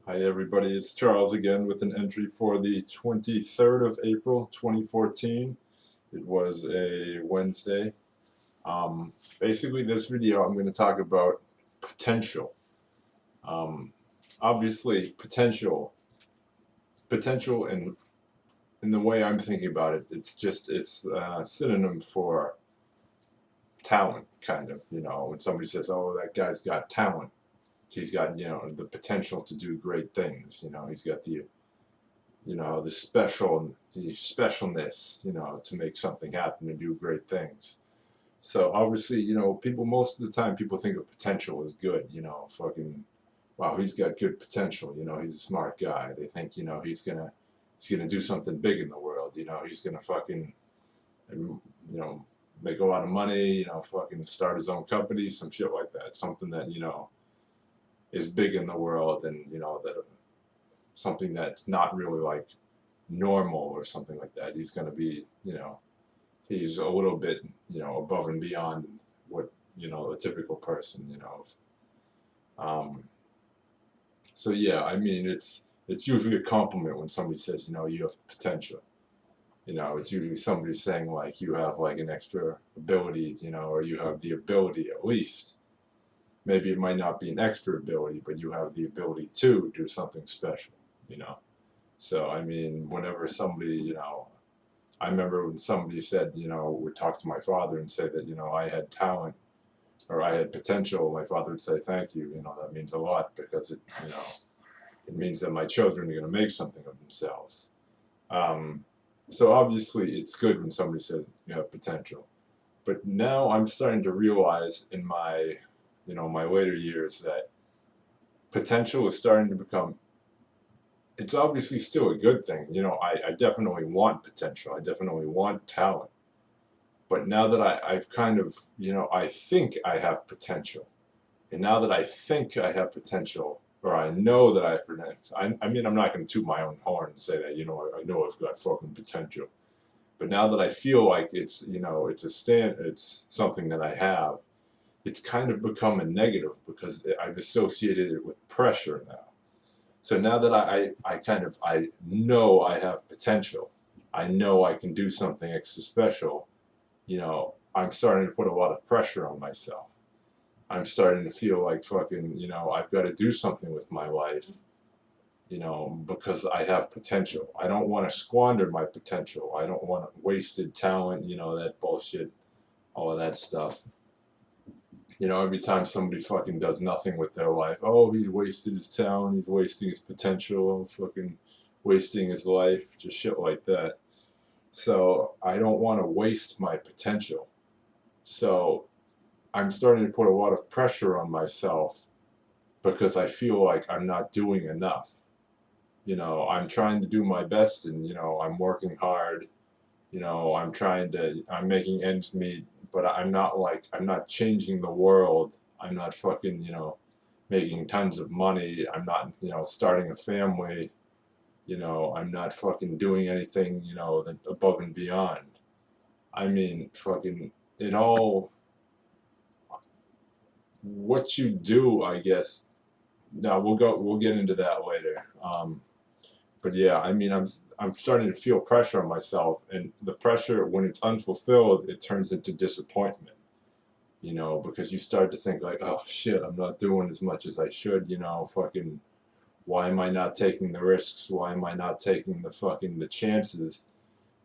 Hi everybody, it's Charles again with an entry for the 23rd of April 2014. It was a Wednesday. Basically this video I'm going to talk about potential. Um, Obviously potential in the way I'm thinking about it, it's a synonym for talent, kind of. When somebody says, oh, that guy's got talent, he's got, the potential to do great things. He's got the specialness, to make something happen and do great things. So obviously, people, most of the time people think of potential as good, fucking, wow, he's got good potential, he's a smart guy. They think, he's gonna do something big in the world, he's gonna fucking, make a lot of money, fucking start his own company, some shit like that. Something that, is big in the world, and, that something that's not really like normal or something like that. He's going to be, he's a little bit, above and beyond what, a typical person, Um, so yeah, I mean, it's usually a compliment when somebody says, you have potential. It's usually somebody saying like you have like an extra ability, or you have the ability at least. Maybe it might not be an extra ability, but you have the ability to do something special, you know. So I mean, whenever somebody, I remember when somebody said, would talk to my father and say that, I had talent or I had potential, my father would say, thank you. That means a lot because it means that my children are going to make something of themselves. Um, so obviously it's good when somebody says you have potential. But now I'm starting to realize in my, my later years that potential is starting to become, it's obviously still a good thing. I definitely want potential. I definitely want talent. But now that I've kind of, I think I have potential. And now that I think I have potential, or I know that I have potential, I mean, I'm not going to toot my own horn and say that, I know I've got fucking potential. But now that I feel like it's, it's something that I have, it's kind of become a negative because I've associated it with pressure now. So now that I know I have potential, I know I can do something extra special, I'm starting to put a lot of pressure on myself. I'm starting to feel like fucking, I've got to do something with my life, because I have potential. I don't want to squander my potential. I don't want wasted talent, that bullshit, all of that stuff. Every time somebody fucking does nothing with their life, oh, he's wasted his talent, he's wasting his potential, fucking wasting his life, just shit like that. So I don't want to waste my potential. So I'm starting to put a lot of pressure on myself because I feel like I'm not doing enough. I'm trying to do my best, and, I'm working hard. I'm making ends meet, but I'm not changing the world. I'm not fucking, making tons of money. I'm not, starting a family. I'm not fucking doing anything, that above and beyond. I mean, fucking, it all, what you do, I guess. Now we'll get into that later. But yeah, I mean, I'm starting to feel pressure on myself, and the pressure, when it's unfulfilled, it turns into disappointment. Because you start to think like, oh shit, I'm not doing as much as I should. Fucking, why am I not taking the risks? Why am I not taking the chances?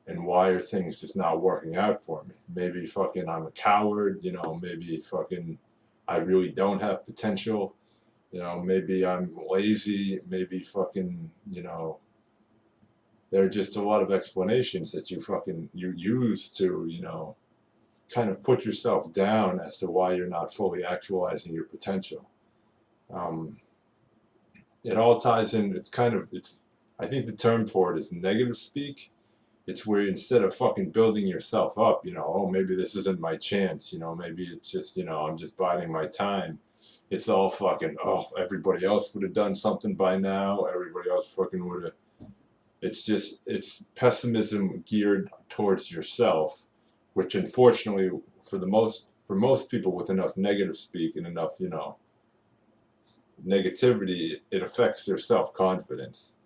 And why are things just not working out for me? Maybe fucking I'm a coward. Maybe fucking I really don't have potential. Maybe I'm lazy. Maybe fucking, there are just a lot of explanations that you use to, kind of put yourself down as to why you're not fully actualizing your potential. Um, it all ties in. I think the term for it is negative speak. It's where instead of fucking building yourself up, oh, maybe this isn't my chance, maybe it's just, I'm just biding my time. It's all fucking, oh, everybody else would have done something by now. Everybody else fucking would have. It's pessimism geared towards yourself, which unfortunately for most people with enough negative speak and enough, negativity, it affects their self-confidence.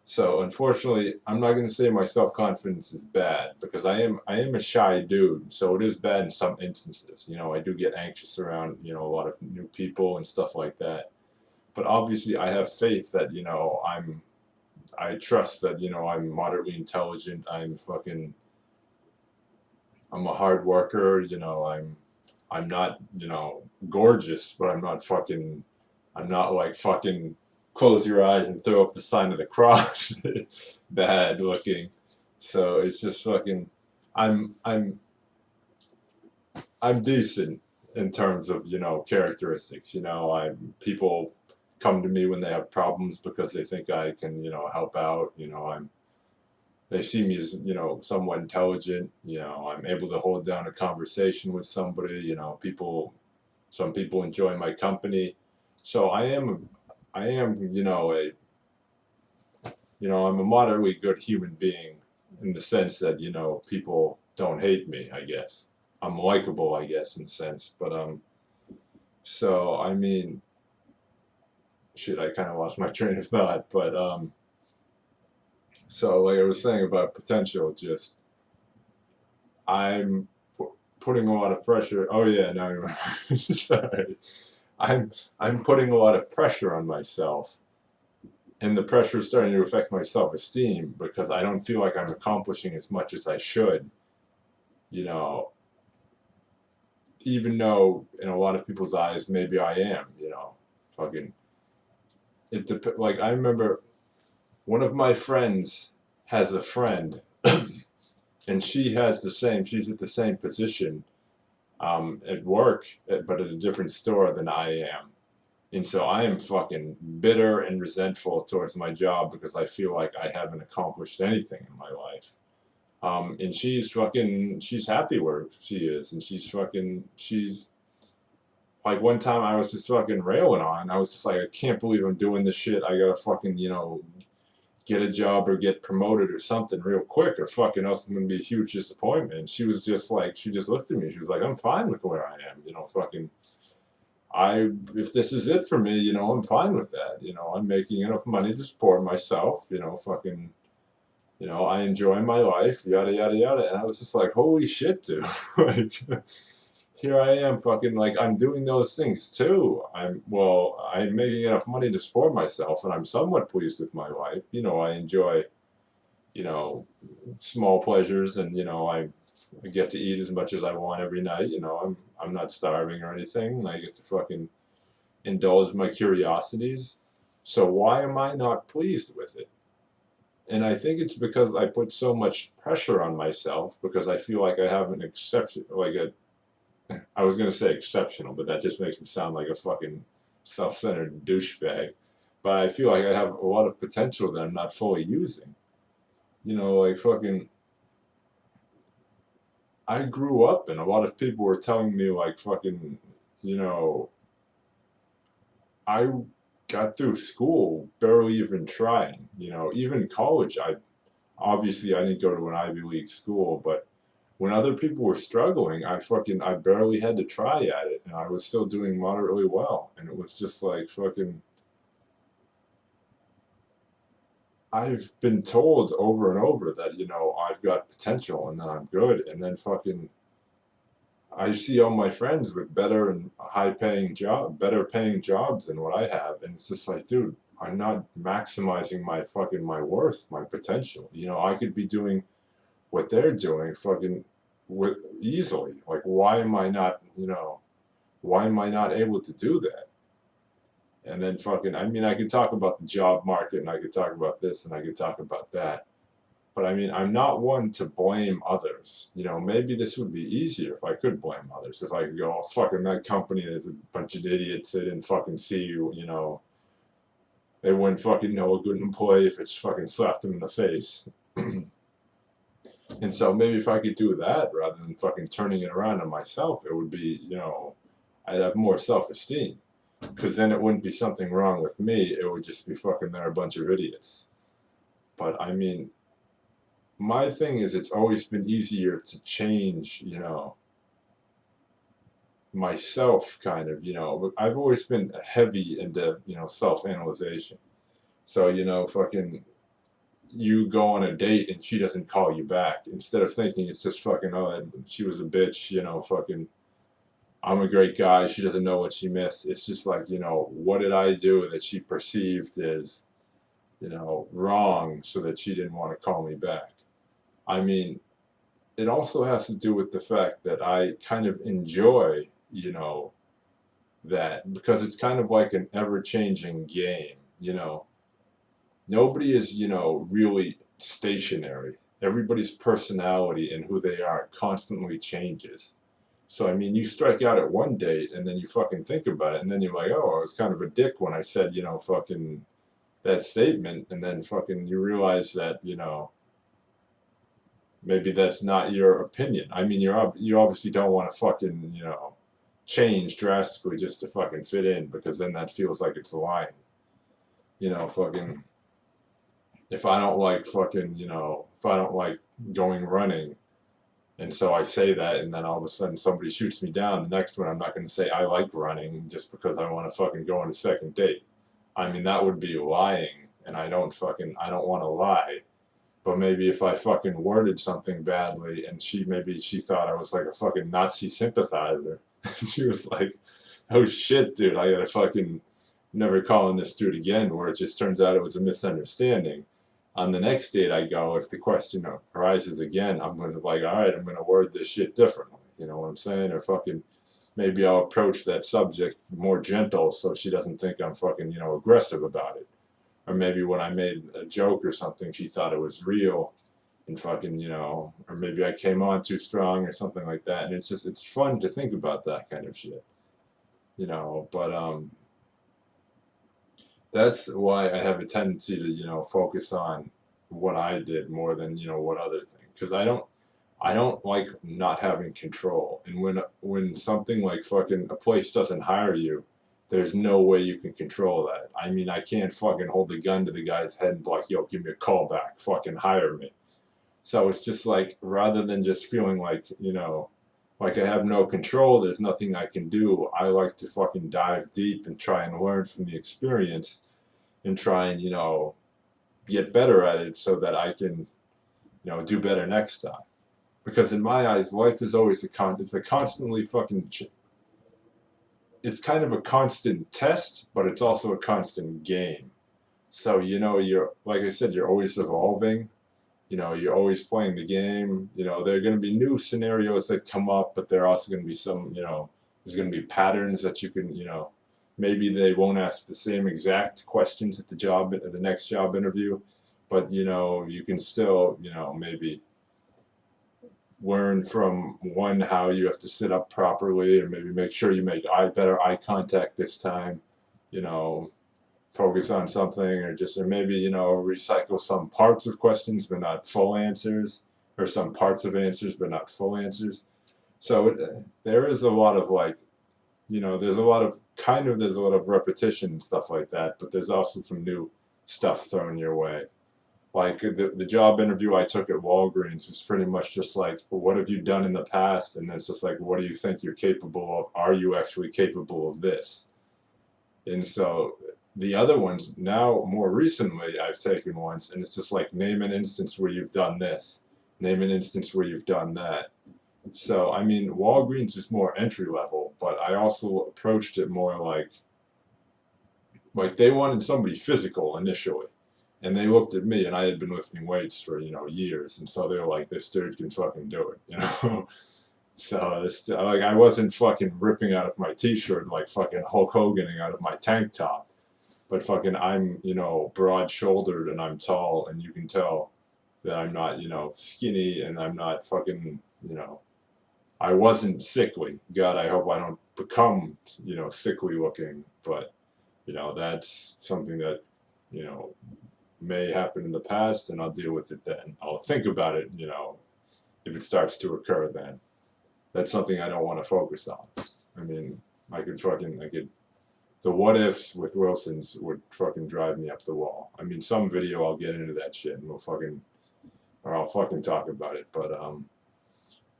So unfortunately, I'm not going to say my self-confidence is bad because I am a shy dude. So it is bad in some instances. You know, I do get anxious around, you know, a lot of new people and stuff like that. But obviously, I have faith that, you know, I trust that, you know, I'm moderately intelligent. I'm a hard worker. You know, I'm not, you know, gorgeous, but I'm not like fucking close your eyes and throw up the sign of the cross, bad looking. So it's just fucking, I'm, I'm, I'm decent in terms of, you know, characteristics. You know, people come to me when they have problems because they think I can, you know, help out. You know, they see me as, you know, somewhat intelligent. You know, I'm able to hold down a conversation with somebody. You know, some people enjoy my company. So I am, I'm a moderately good human being in the sense that, you know, people don't hate me, I guess. I'm likable, I guess, in a sense. But, so, I mean, shit, I kind of lost my train of thought. But, so, like I was saying about potential, just, I'm putting a lot of pressure. Oh, yeah, now you're sorry. I'm, I'm putting a lot of pressure on myself, and the pressure is starting to affect my self-esteem because I don't feel like I'm accomplishing as much as I should, you know, even though in a lot of people's eyes maybe I am, you know, fucking like I remember one of my friends has a friend and she's at the same position at work, but at a different store than I am. And so I am fucking bitter and resentful towards my job because I feel like I haven't accomplished anything in my life. And she's happy where she is, and she's like one time I was just fucking railing on, and I was just like, I can't believe I'm doing this shit. I gotta fucking, you know, get a job or get promoted or something real quick, or fucking else I'm gonna be a huge disappointment. And she was just like, she just looked at me. She was like, I'm fine with where I am, you know, fucking. If this is it for me, you know, I'm fine with that. You know, I'm making enough money to support myself. You know, fucking. You know, I enjoy my life, yada yada yada. And I was just like, holy shit, dude! Like, here I am, fucking like I'm doing those things too. I'm making enough money to support myself, and I'm somewhat pleased with my life. You know, I enjoy, you know, small pleasures, and you know, I get to eat as much as I want every night. You know, I'm not starving or anything. And I get to fucking indulge my curiosities. So why am I not pleased with it? And I think it's because I put so much pressure on myself because I feel like I have an exception, like a I was gonna say exceptional, but that just makes me sound like a fucking self-centered douchebag. But I feel like I have a lot of potential that I'm not fully using. You know, like fucking. I grew up, and a lot of people were telling me like fucking. You know, I got through school barely even trying. You know, even college. I didn't go to an Ivy League school, but when other people were struggling, I barely had to try at it, and I was still doing moderately well. And it was just like fucking. I've been told over and over that, you know, I've got potential and that I'm good, and then fucking I see all my friends with better paying jobs than what I have, and it's just like, dude, I'm not maximizing my worth, my potential. You know, I could be doing what they're doing fucking easily. Like, why am I not able to do that? And then fucking, I mean, I could talk about the job market, and I could talk about this, and I could talk about that. But I mean, I'm not one to blame others. You know, maybe this would be easier if I could blame others. If I could go, oh, fucking that company is a bunch of idiots. They didn't fucking see you, you know. They wouldn't fucking know a good employee if it's fucking slapped them in the face. And so maybe if I could do that rather than fucking turning it around on myself, it would be, you know, I'd have more self-esteem. Because then it wouldn't be something wrong with me. It would just be fucking they're a bunch of idiots. But I mean, my thing is it's always been easier to change, you know, myself, kind of, you know, I've always been heavy into, you know, self-analyzation. So, you know, fucking, you go on a date and she doesn't call you back. Instead of thinking it's just fucking, oh, she was a bitch, you know, fucking, I'm a great guy, she doesn't know what she missed. It's just like, you know, what did I do that she perceived as, you know, wrong so that she didn't want to call me back? I mean, it also has to do with the fact that I kind of enjoy, you know, that because it's kind of like an ever-changing game, you know. Nobody is, you know, really stationary. Everybody's personality and who they are constantly changes. So, I mean, you strike out at one date and then you fucking think about it and then you're like, oh, I was kind of a dick when I said, you know, fucking that statement, and then fucking you realize that, you know, maybe that's not your opinion. I mean, you obviously don't want to fucking, you know, change drastically just to fucking fit in, because then that feels like it's lying. You know, fucking, if I don't like fucking, you know, if I don't like going running, and so I say that, and then all of a sudden somebody shoots me down, the next one I'm not going to say I like running just because I want to fucking go on a second date. I mean, that would be lying, and I don't want to lie. But maybe if I fucking worded something badly and maybe she thought I was like a fucking Nazi sympathizer, she was like, oh shit, dude, I gotta fucking never calling this dude again, where it just turns out it was a misunderstanding. On the next date I go, if the question arises again, I'm gonna be like, alright, I'm gonna word this shit differently. You know what I'm saying? Or fucking, maybe I'll approach that subject more gentle so she doesn't think I'm fucking, you know, aggressive about it. Or maybe when I made a joke or something, she thought it was real, and fucking, you know, or maybe I came on too strong or something like that. And it's just, it's fun to think about that kind of shit, you know. But that's why I have a tendency to, you know, focus on what I did more than, you know, what other thing, because I don't like not having control. And when something like fucking a place doesn't hire you, there's no way you can control that. I mean, I can't fucking hold the gun to the guy's head and be like, yo, give me a call back, fucking hire me. So it's just like, rather than just feeling like, you know, like I have no control, there's nothing I can do, I like to fucking dive deep and try and learn from the experience and try and, you know, get better at it so that I can, you know, do better next time. Because in my eyes, life is always it's a constantly fucking, it's kind of a constant test, but it's also a constant game. So, you know, you're, like I said, you're always evolving. You know, you're always playing the game. You know, there are going to be new scenarios that come up, but there are also going to be some, you know, there's going to be patterns that you can, you know, maybe they won't ask the same exact questions at the next job interview, but, you know, you can still, you know, maybe learn from one, how you have to sit up properly, or maybe make sure you make better eye contact this time, you know, focus on something, or maybe, you know, recycle some parts of questions but not full answers, or some parts of answers but not full answers. So there is a lot of, like, you know, there's a lot of repetition and stuff like that, but there's also some new stuff thrown your way. Like the job interview I took at Walgreens was pretty much just like, what have you done in the past? And then it's just like, what do you think you're capable of? Are you actually capable of this? And so the other ones, now more recently I've taken ones, and it's just like, name an instance where you've done this, name an instance where you've done that. So I mean, Walgreens is more entry level, but I also approached it more like they wanted somebody physical initially, and they looked at me, and I had been lifting weights for, you know, years, and so they were like, this dude can fucking do it, you know. So this, like, I wasn't fucking ripping out of my t-shirt like fucking Hulk Hoganing out of my tank top, but fucking I'm, you know, broad-shouldered and I'm tall, and you can tell that I'm not, you know, skinny, and I'm not fucking, you know, I wasn't sickly. God, I hope I don't become, you know, sickly looking, but, you know, that's something that, you know, may happen in the past, and I'll deal with it then. I'll think about it, you know, if it starts to occur then. That's something I don't want to focus on. I mean, the what ifs with Wilson's would fucking drive me up the wall. I mean, some video I'll get into that shit and I'll fucking talk about it, but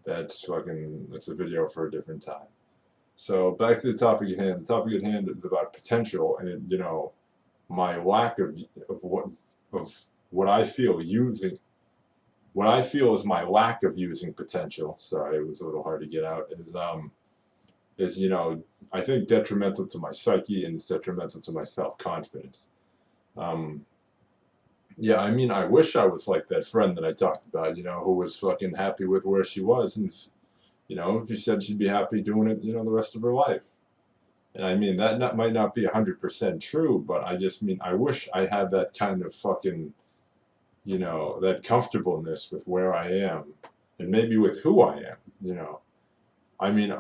that's a video for a different time. So back to the topic at hand. The topic at hand is about potential, and you know, my lack of what I feel using. What I feel is my lack of using potential. Sorry, it was a little hard to get out. Is you know, I think detrimental to my psyche, and it's detrimental to my self confidence. Um, yeah, I mean, I wish I was like that friend that I talked about, you know, who was fucking happy with where she was, and you know, she said she'd be happy doing it, you know, the rest of her life. And I mean, might not be 100% true, but I just mean, I wish I had that kind of fucking, you know, that comfortableness with where I am, and maybe with who I am, you know. I mean,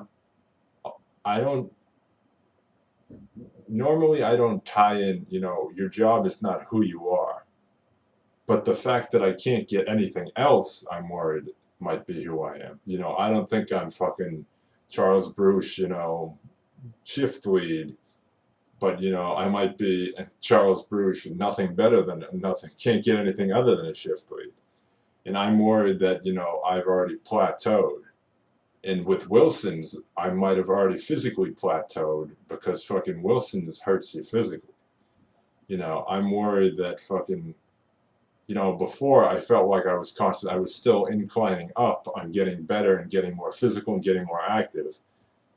I don't, normally I don't tie in, you know, your job is not who you are. But the fact that I can't get anything else, I'm worried might be who I am. You know, I don't think I'm fucking Charles Bruce, you know, shift lead, but you know, I might be Charles Bruce, nothing better than nothing, can't get anything other than a shift lead. And I'm worried that, you know, I've already plateaued. And with Wilson's, I might have already physically plateaued because fucking Wilson's hurts you physically. You know, I'm worried that fucking, you know, before I felt like I was still inclining up. I'm getting better and getting more physical and getting more active.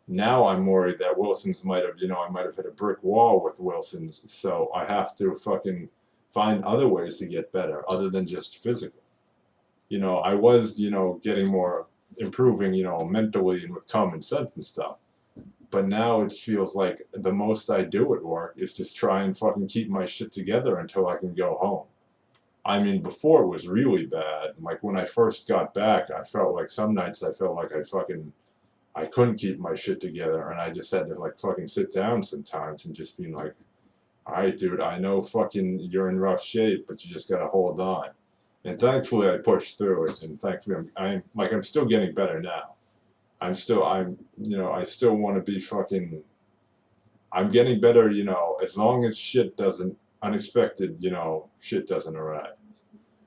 Now I'm worried that Wilson's might have, you know, I might have hit a brick wall with Wilson's. So I have to fucking find other ways to get better other than just physical. You know, I was, you know, getting more, improving, you know, mentally and with common sense and stuff. But now it feels like the most I do at work is just try and fucking keep my shit together until I can go home. I mean, before it was really bad. Like when I first got back, I felt like some nights I felt like I couldn't keep my shit together, and I just had to like fucking sit down sometimes and just be like, all right, dude, I know fucking you're in rough shape, but you just gotta hold on. And thankfully, I pushed through it, and thankfully, I'm still getting better now. You know, I still want to be fucking. I'm getting better, you know, as long as shit doesn't unexpected, you know, shit doesn't arrive.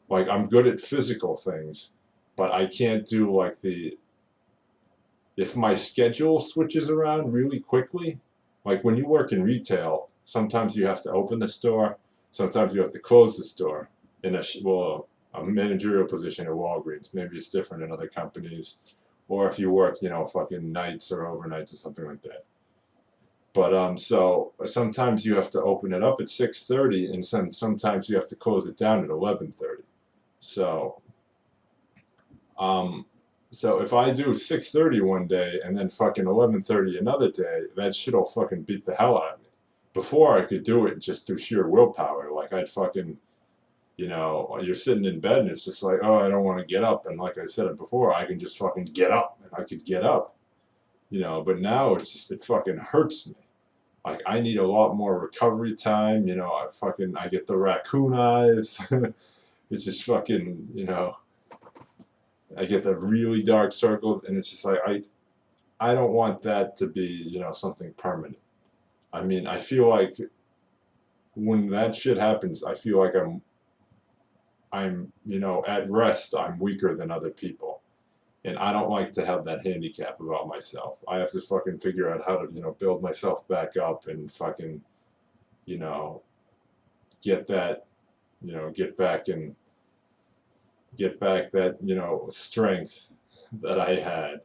Like I'm good at physical things, but I can't do like the if my schedule switches around really quickly, like when you work in retail, sometimes you have to open the store, sometimes you have to close the store in a managerial position at Walgreens. Maybe it's different in other companies, or if you work, you know, fucking nights or overnights or something like that. But so sometimes you have to open it up at 6:30, and sometimes you have to close it down at 11:30. So Um, so if I do 6:30 one day and then fucking 11:30 another day, that shit'll fucking beat the hell out of me. Before I could do it just through sheer willpower. Like I'd fucking, you know, you're sitting in bed and it's just like, oh, I don't want to get up. And like I said it before, I can just fucking get up and I could get up, you know. But now it's just, it fucking hurts me. Like I need a lot more recovery time. You know, I get the raccoon eyes. It's just fucking, you know, I get the really dark circles, and it's just like I don't want that to be, you know, something permanent. I mean, I feel like when that shit happens, I feel like you know, at rest, I'm weaker than other people. And I don't like to have that handicap about myself. I have to fucking figure out how to, you know, build myself back up and fucking, you know, get that, you know, get back that, you know, strength that I had.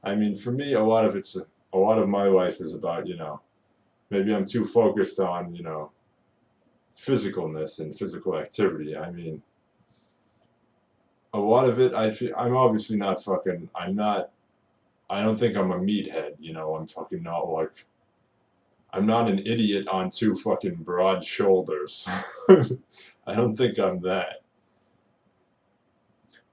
I mean, for me, a lot of my life is about, you know, maybe I'm too focused on, you know, physicalness and physical activity. I mean, a lot of it, I'm obviously not fucking, I don't think I'm a meathead, you know, I'm fucking not like, I'm not an idiot on two fucking broad shoulders. I don't think I'm that.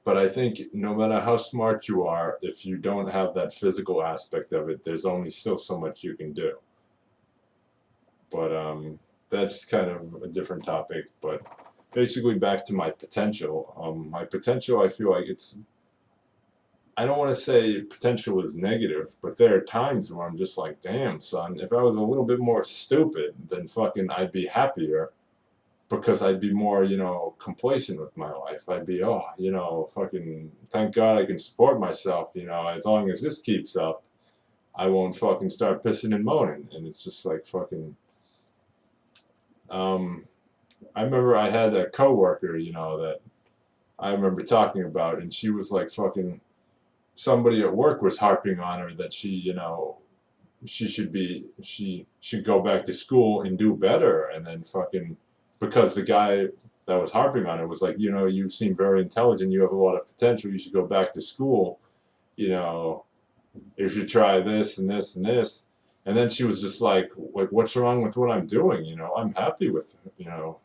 But I think no matter how smart you are, if you don't have that physical aspect of it, there's only still so much you can do. But that's kind of a different topic. But basically, back to my potential. My potential, I feel like I don't want to say potential is negative, but there are times where I'm just like, damn, son, if I was a little bit more stupid, then fucking I'd be happier because I'd be more, you know, complacent with my life. I'd be, oh, you know, fucking, thank God I can support myself, you know, as long as this keeps up. I won't fucking start pissing and moaning. And it's just like fucking, I remember I had a coworker, you know, that I remember talking about, and she was like fucking, somebody at work was harping on her that she, you know, she should go back to school and do better, and then fucking, because the guy that was harping on her was like, you know, you seem very intelligent, you have a lot of potential, you should go back to school, you know, you should try this and this and this. And then she was just like, what's wrong with what I'm doing? You know, I'm happy with, you know,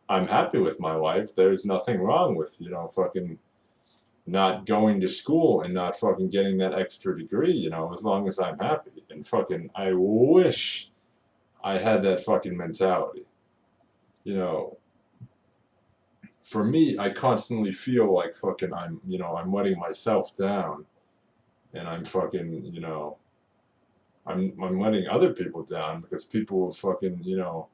I'm happy with my life. There's nothing wrong with, you know, fucking not going to school and not fucking getting that extra degree, you know, as long as I'm happy. And fucking, I wish I had that fucking mentality. You know, for me, I constantly feel like fucking I'm, you know, I'm letting myself down, and I'm fucking, you know, I'm letting other people down because people have fucking, you know,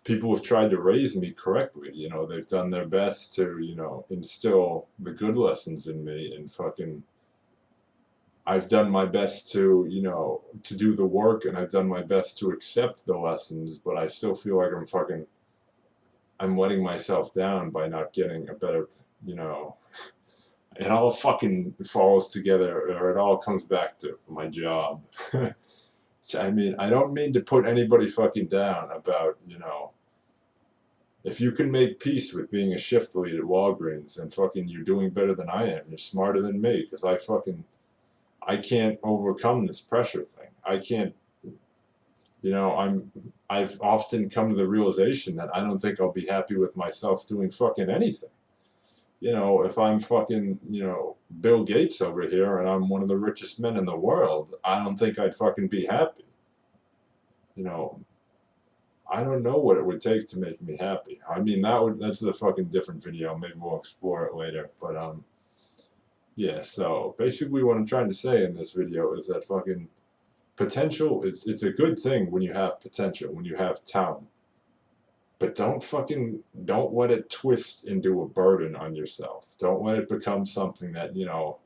people have tried to raise me correctly. You know, they've done their best to, you know, instill the good lessons in me, and fucking, I've done my best to, you know, to do the work, and I've done my best to accept the lessons, but I still feel like I'm letting myself down by not getting a better, you know, it all fucking falls together, or it all comes back to my job. I mean, I don't mean to put anybody fucking down about, you know, if you can make peace with being a shift lead at Walgreens, and fucking you're doing better than I am, you're smarter than me, because I can't overcome this pressure thing. I can't, you know, I've often come to the realization that I don't think I'll be happy with myself doing fucking anything. You know, if I'm fucking, you know, Bill Gates over here and I'm one of the richest men in the world, I don't think I'd fucking be happy. You know, I don't know what it would take to make me happy. I mean, that's a fucking different video. Maybe we'll explore it later. But yeah. So basically, what I'm trying to say in this video is that fucking potential is, it's a good thing when you have potential, when you have talent. But don't let it twist into a burden on yourself. Don't let it become something that, you know,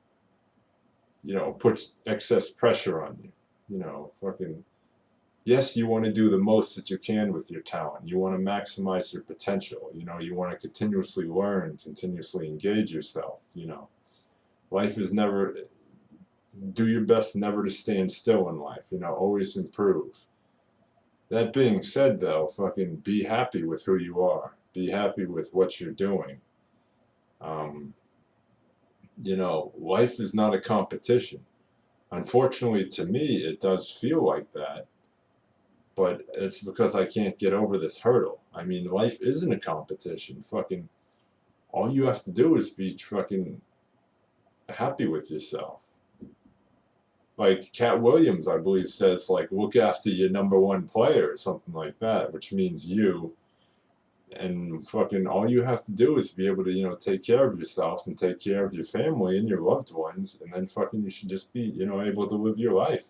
puts excess pressure on you. You know, fucking, yes, you want to do the most that you can with your talent. You want to maximize your potential. You know, you want to continuously learn, continuously engage yourself. You know, life is never, do your best never to stand still in life. You know, always improve. That being said, though, fucking be happy with who you are. Be happy with what you're doing. Um, you know, life is not a competition. Unfortunately, to me, it does feel like that, but it's because I can't get over this hurdle. I mean, life isn't a competition. Fucking, all you have to do is be fucking happy with yourself. Like Cat Williams, I believe, says, like, look after your number one player or something like that, which means you. And fucking all you have to do is be able to, you know, take care of yourself and take care of your family and your loved ones, and then fucking you should just be, you know, able to live your life.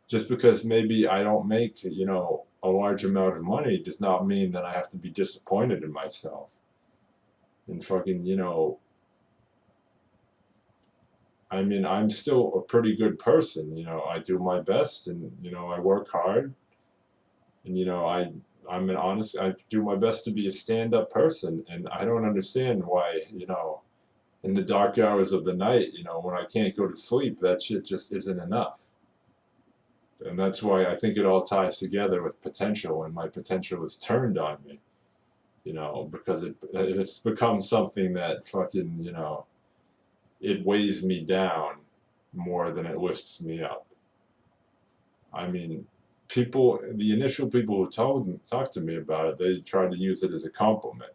Just because maybe I don't make, you know, a large amount of money does not mean that I have to be disappointed in myself. And fucking, you know, I mean, I'm still a pretty good person, you know, I do my best, and, you know, I work hard, and, you know, I'm an honest, I do my best to be a stand-up person, and I don't understand why, you know, in the dark hours of the night, you know, when I can't go to sleep, that shit just isn't enough. And that's why I think it all ties together with potential, and my potential is turned on me, you know, because it's become something that fucking, you know, it weighs me down more than it lifts me up. I mean, the initial people who talked to me about it, they tried to use it as a compliment,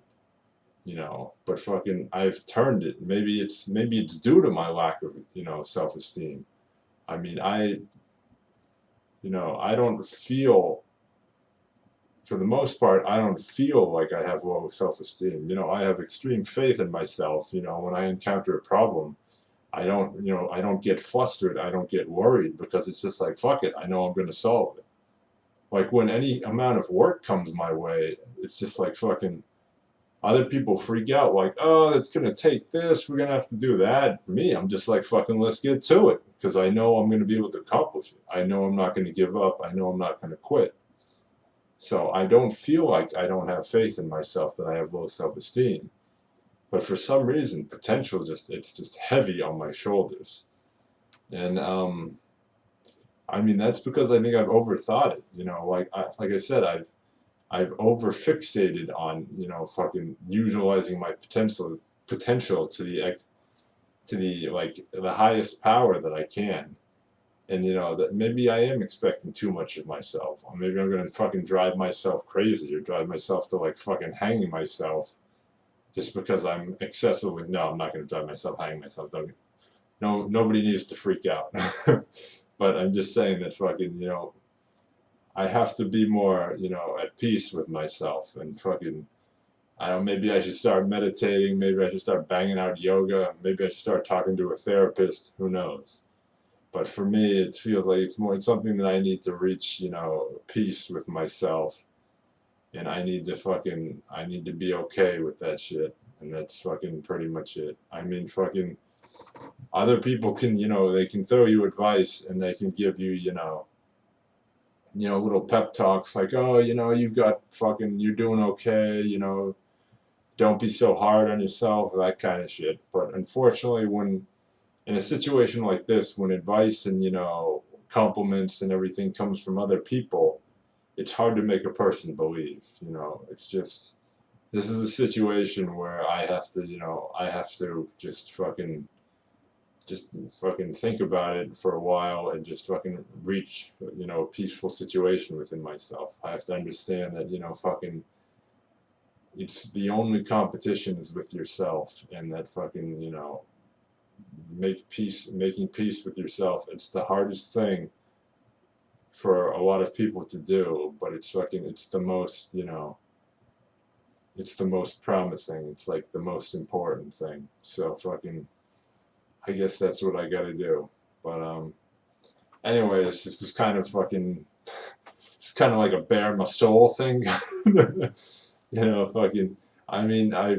you know, but fucking, I've turned it. Maybe it's due to my lack of, you know, self-esteem. I mean, you know, I don't feel, for the most part, I don't feel like I have low self-esteem. You know, I have extreme faith in myself. You know, when I encounter a problem, I don't get flustered. I don't get worried, because it's just like, fuck it. I know I'm going to solve it. Like when any amount of work comes my way, it's just like fucking, Other people freak out like, oh, it's gonna take this, we're gonna have to do that. Me, I'm just like, fucking, let's get to it, because I know I'm gonna be able to accomplish it. I know I'm not gonna give up. I know I'm not gonna quit. So I don't feel like I don't have faith in myself, that I have low self-esteem. But for some reason, potential it's just heavy on my shoulders. And I mean, that's because I think I've overthought it. Like I said, I've over fixated on, fucking utilizing my potential to the like the highest power that I can. And that maybe I am expecting too much of myself, or maybe I'm gonna fucking drive myself crazy, or drive myself to like fucking hanging myself, just because I'm excessively. No, I'm not gonna drive myself hanging myself. Don't. No, nobody needs to freak out. But I'm just saying that fucking, I have to be more, at peace with myself, and fucking, I don't know, maybe I should start meditating, maybe I should start banging out yoga, maybe I should start talking to a therapist, who knows. But for me, it feels like it's something that I need to reach, peace with myself, and I need to be okay with that shit, and that's fucking pretty much it. I mean, fucking, other people can, they can throw you advice, and they can give you, little pep talks like, oh, you've got fucking, you're doing okay, don't be so hard on yourself, that kind of shit. But unfortunately, when in a situation like this, when advice and, compliments and everything comes from other people, it's hard to make a person believe. It's just, this is a situation where I have to just fucking think about it for a while, and just fucking reach, a peaceful situation within myself. I have to understand that, fucking, it's the only competition is with yourself, and that fucking, making peace with yourself. It's the hardest thing for a lot of people to do, but it's the most, it's the most promising. It's like the most important thing. So fucking, I guess that's what I gotta do. But anyways, this was kind of fucking, it's kind of like a bare my soul thing. Fucking, I mean, I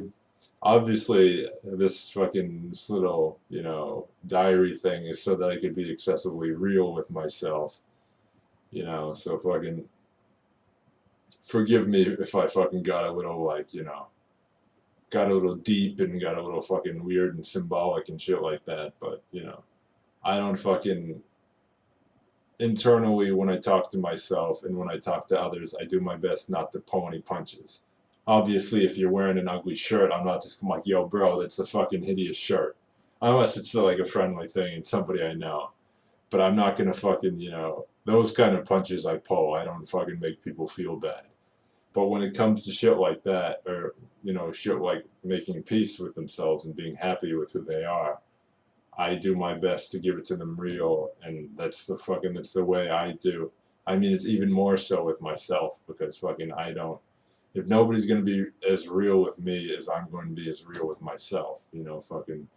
obviously this little, diary thing is so that I could be excessively real with myself. So fucking forgive me if I fucking got a little like, got a little deep and got a little fucking weird and symbolic and shit like that. But I don't fucking, internally, when I talk to myself and when I talk to others, I do my best not to pull any punches. Obviously, if you're wearing an ugly shirt, I'm not just like, yo, bro, that's a fucking hideous shirt. Unless it's like a friendly thing and somebody I know. But I'm not gonna fucking, those kind of punches I pull, I don't fucking make people feel bad. But when it comes to shit like that, or, shit like making peace with themselves and being happy with who they are, I do my best to give it to them real, and that's the way I do. I mean, it's even more so with myself, because fucking I don't, if nobody's gonna be as real with me as I'm going to be as real with myself, fucking,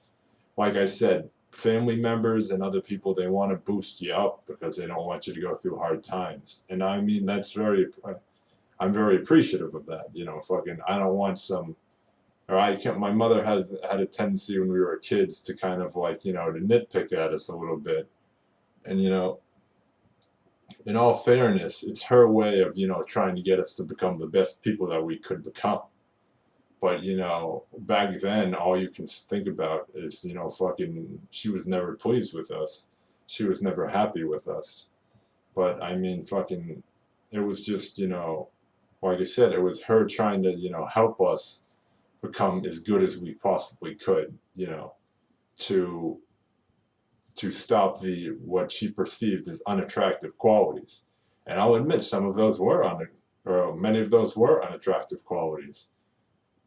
like I said, family members and other people, they want to boost you up because they don't want you to go through hard times. And I mean, I'm very appreciative of that, fucking, I don't want some, or I can't, my mother has had a tendency when we were kids to kind of like, to nitpick at us a little bit. And, in all fairness, it's her way of, trying to get us to become the best people that we could become. But, back then, all you can think about is, fucking, she was never pleased with us. She was never happy with us. But, I mean, fucking, it was just, like I said, it was her trying to, help us become as good as we possibly could, to stop the what she perceived as unattractive qualities. And I'll admit some of those were or many of those were unattractive qualities.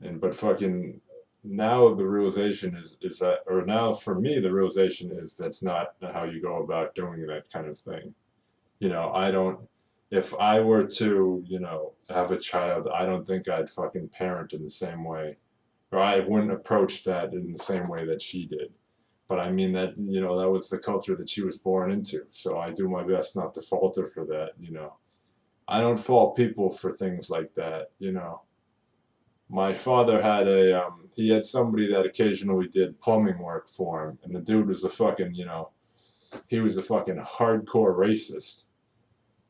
And but fucking now the realization is that, or now for me the realization is that's not how you go about doing that kind of thing. I don't, if I were to, have a child, I don't think I'd fucking parent in the same way, or I wouldn't approach that in the same way that she did. But I mean that, that was the culture that she was born into. So I do my best not to fault her for that. I don't fault people for things like that. my father had he had somebody that occasionally did plumbing work for him, and the dude was a fucking, he was a fucking hardcore racist.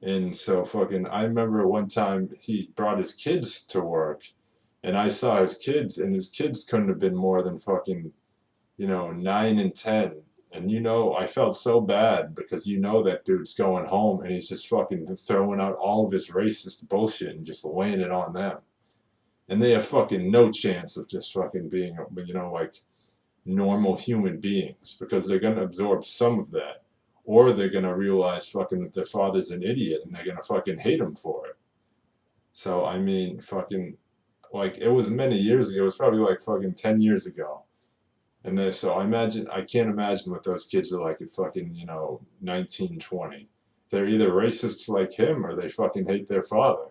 And so fucking, I remember one time he brought his kids to work, and I saw his kids, and his kids couldn't have been more than fucking, 9 and 10. And I felt so bad because that dude's going home and he's just fucking throwing out all of his racist bullshit and just laying it on them. And they have fucking no chance of just fucking being, like normal human beings because they're going to absorb some of that. Or they're going to realize fucking that their father's an idiot and they're going to fucking hate him for it. So, I mean, fucking, like, it was many years ago. It was probably like fucking 10 years ago. And then, so I can't imagine what those kids are like at fucking, 19, 20. They're either racists like him or they fucking hate their father.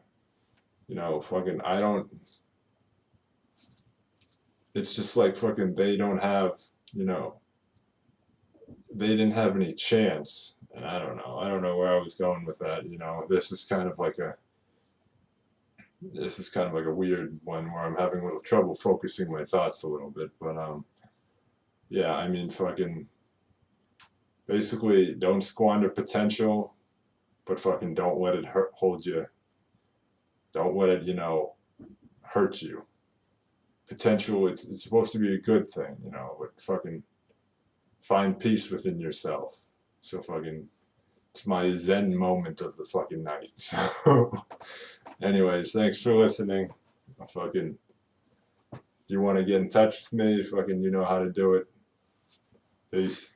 Fucking, I don't, it's just like fucking, they don't have, they didn't have any chance. And I don't know. I don't know where I was going with that. This is kind of like a weird one where I'm having a little trouble focusing my thoughts a little bit. But, yeah, I mean, fucking, basically, don't squander potential, but fucking don't let it hold you. Don't let it, hurt you. Potential, it's supposed to be a good thing, but fucking find peace within yourself. So fucking, it's my zen moment of the fucking night. So, anyways, thanks for listening. Fucking, if you want to get in touch with me, fucking, you know how to do it. Peace.